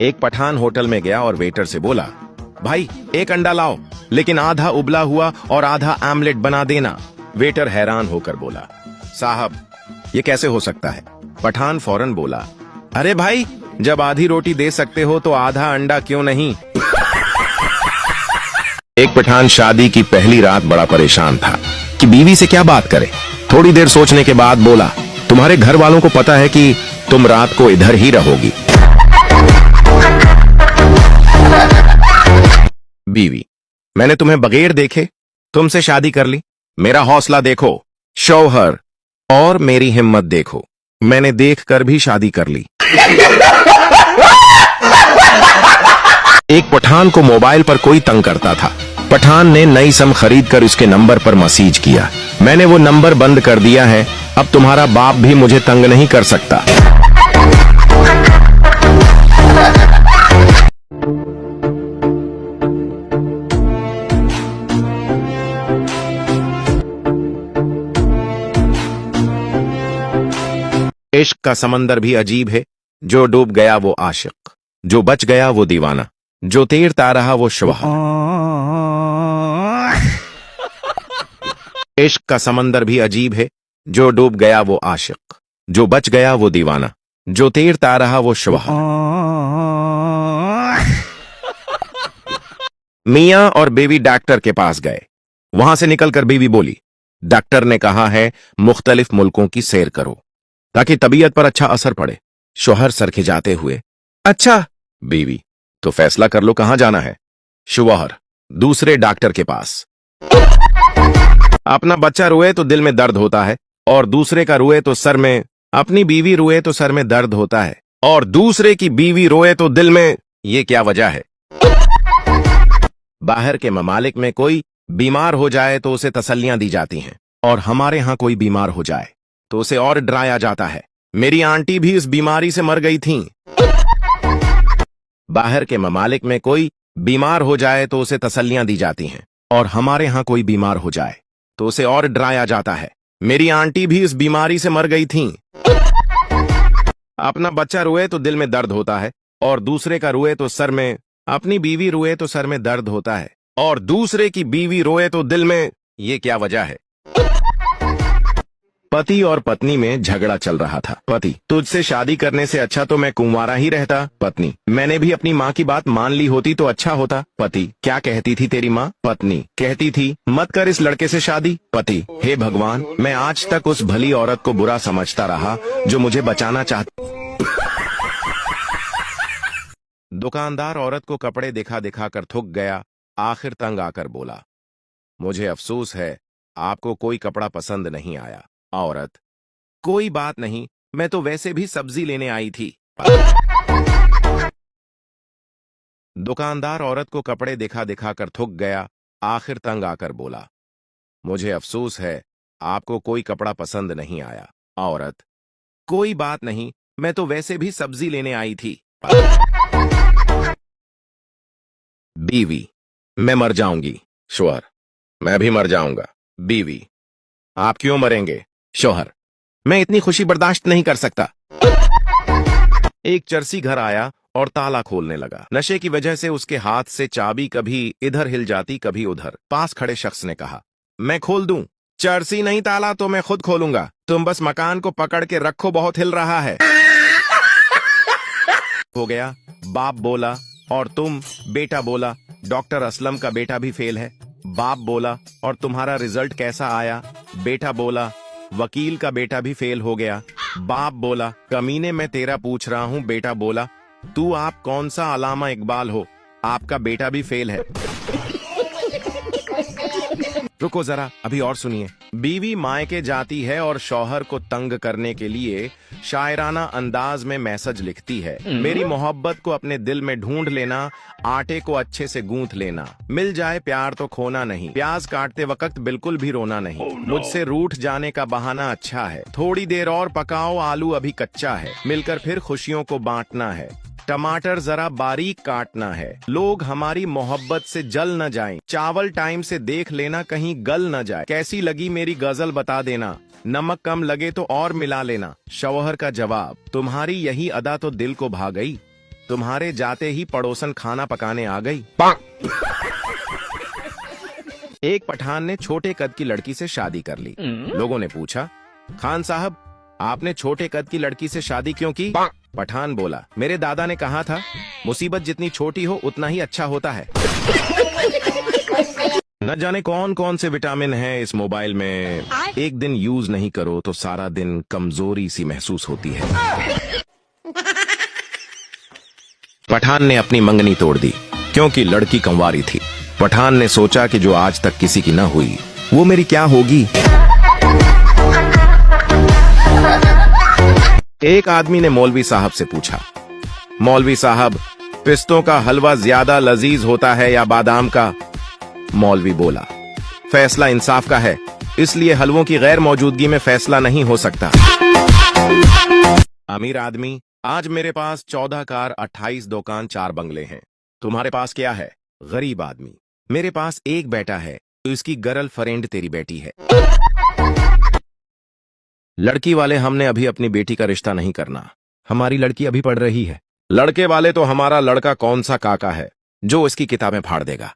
एक पठान होटल में गया और वेटर से बोला, भाई एक अंडा लाओ, लेकिन आधा उबला हुआ और आधा आमलेट बना देना। वेटर हैरान होकर बोला, साहब ये कैसे हो सकता है? पठान फौरन बोला, अरे भाई जब आधी रोटी दे सकते हो तो आधा अंडा क्यों नहीं? एक पठान शादी की पहली रात बड़ा परेशान था कि बीवी से क्या बात करे। थोड़ी देर सोचने के बाद बोला, तुम्हारे घर वालों को पता है कि तुम रात को इधर ही रहोगी। बीवी, मैंने तुम्हें बगैर देखे तुमसे शादी कर ली। मेरा हौसला देखो। शौहर, और मेरी हिम्मत देखो, मैंने देखकर भी शादी कर ली। एक पठान को मोबाइल पर कोई तंग करता था। पठान ने नई सिम खरीद कर उसके नंबर पर मैसेज किया, मैंने वो नंबर बंद कर दिया है, अब तुम्हारा बाप भी मुझे तंग नहीं कर सकता। इश्क का समंदर भी अजीब है, जो डूब गया वो आशिक, जो बच गया वो दीवाना, जो तैरता रहा वो शौहर। इश्क का समंदर भी अजीब है, जो डूब गया वो आशिक, जो बच गया वो दीवाना, जो तैरता रहा वो शौहर। मियां और बीवी डॉक्टर के पास गए। वहां से निकलकर बीवी बोली, डॉक्टर ने कहा है मुख्तलिफ मुल्कों की सैर करो ताकि तबीयत पर अच्छा असर पड़े। शौहर सर खिजाते हुए, अच्छा। बीवी, तो फैसला कर लो कहां जाना है। शौहर, दूसरे डॉक्टर के पास। अपना बच्चा रोए तो दिल में दर्द होता है, और दूसरे का रोए तो सर में। अपनी बीवी रोए तो सर में दर्द होता है, और दूसरे की बीवी रोए तो दिल में। ये क्या वजह है? बाहर के ममालिक में कोई बीमार हो जाए तो उसे तसल्लियां दी जाती हैं, और हमारे यहां कोई बीमार हो जाए तो उसे और डराया जाता है। मेरी आंटी भी इस बीमारी से मर गई थीं। बाहर के ममालिक में कोई बीमार हो जाए तो उसे तसल्लियां दी जाती हैं, और हमारे यहां कोई बीमार हो जाए तो उसे और डराया जाता है। मेरी आंटी भी इस बीमारी से मर गई थीं। अपना बच्चा रोए तो दिल में दर्द होता है, और दूसरे का रोए तो सर में। अपनी बीवी रोए तो सर में दर्द होता है, और दूसरे की बीवी रोए तो दिल में। ये क्या वजह है? पति और पत्नी में झगड़ा चल रहा था। पति, तुझसे शादी करने से अच्छा तो मैं कुंवारा ही रहता। पत्नी, मैंने भी अपनी माँ की बात मान ली होती तो अच्छा होता। पति, क्या कहती थी तेरी माँ? पत्नी, कहती थी मत कर इस लड़के से शादी। पति, हे भगवान, मैं आज तक उस भली औरत को बुरा समझता रहा जो मुझे बचाना चाहती। दुकानदार औरत को कपड़े दिखा दिखा कर थक गया, आखिर तंग आकर बोला, मुझे अफसोस है आपको कोई कपड़ा पसंद नहीं आया। औरत, कोई बात नहीं, मैं तो वैसे भी सब्जी लेने आई थी। दुकानदार औरत को कपड़े दिखा दिखा कर थक गया, आखिर तंग आकर बोला, मुझे अफसोस है आपको कोई कपड़ा पसंद नहीं आया। औरत, कोई बात नहीं, मैं तो वैसे भी सब्जी लेने आई थी। बीवी, मैं मर जाऊंगी। शौहर, मैं भी मर जाऊंगा। बीवी, आप क्यों मरेंगे? शौहर, मैं इतनी खुशी बर्दाश्त नहीं कर सकता। एक चरसी घर आया और ताला खोलने लगा। नशे की वजह से उसके हाथ से चाबी कभी इधर हिल जाती कभी उधर। पास खड़े शख्स ने कहा, मैं खोल दूं। चरसी नहीं, ताला तो मैं खुद खोलूंगा, तुम बस मकान को पकड़ के रखो, बहुत हिल रहा है। हो गया। बाप बोला, और तुम? बेटा बोला, डॉक्टर असलम का बेटा भी फेल है। बाप बोला, और तुम्हारा रिजल्ट कैसा आया? बेटा बोला, वकील का बेटा भी फेल हो गया। बाप बोला, कमीने मैं तेरा पूछ रहा हूँ। बेटा बोला, तू आप कौन सा अलामा इकबाल हो, आपका बेटा भी फेल है। रुको जरा, अभी और सुनिए। बीवी मायके जाती है और शौहर को तंग करने के लिए शायराना अंदाज में मैसेज लिखती है, मेरी मोहब्बत को अपने दिल में ढूंढ लेना, आटे को अच्छे से गूंथ लेना, मिल जाए प्यार तो खोना नहीं, प्याज काटते वक्त बिल्कुल भी रोना नहीं, मुझसे रूठ जाने का बहाना अच्छा है, थोड़ी देर और पकाओ, आलू अभी कच्चा है, मिलकर फिर खुशियों को बांटना है, टमाटर जरा बारीक काटना है, लोग हमारी मोहब्बत से जल न जाएं, चावल टाइम से देख लेना कहीं गल न जाए, कैसी लगी मेरी गजल बता देना, नमक कम लगे तो और मिला लेना। शौहर का जवाब, तुम्हारी यही अदा तो दिल को भा गई, तुम्हारे जाते ही पड़ोसन खाना पकाने आ गई। एक पठान ने छोटे कद की लड़की से शादी कर ली। लोगों ने पूछा, खान साहब आपने छोटे कद की लड़की से शादी क्यों की? पठान बोला, मेरे दादा ने कहा था मुसीबत जितनी छोटी हो उतना ही अच्छा होता है। न जाने कौन कौन से विटामिन हैं इस मोबाइल में, एक दिन यूज नहीं करो तो सारा दिन कमजोरी सी महसूस होती है। पठान ने अपनी मंगनी तोड़ दी क्योंकि लड़की कंवारी थी। पठान ने सोचा कि जो आज तक किसी की ना हुई वो मेरी क्या होगी। एक आदमी ने मौलवी साहब से पूछा, मौलवी साहब पिस्तों का हलवा ज्यादा लजीज होता है या बादाम का? मौलवी बोला, फैसला इंसाफ का है, इसलिए हलवों की गैर मौजूदगी में फैसला नहीं हो सकता। अमीर आदमी, आज मेरे पास 14 कार, 28 दुकान, 4 बंगले हैं। तुम्हारे पास क्या है? गरीब आदमी, मेरे पास एक बेटा है तो इसकी गर्ल फ्रेंड तेरी बेटी है। लड़की वाले, हमने अभी अपनी बेटी का रिश्ता नहीं करना, हमारी लड़की अभी पढ़ रही है। लड़के वाले, तो हमारा लड़का कौन सा काका है जो इसकी किताबें फाड़ देगा।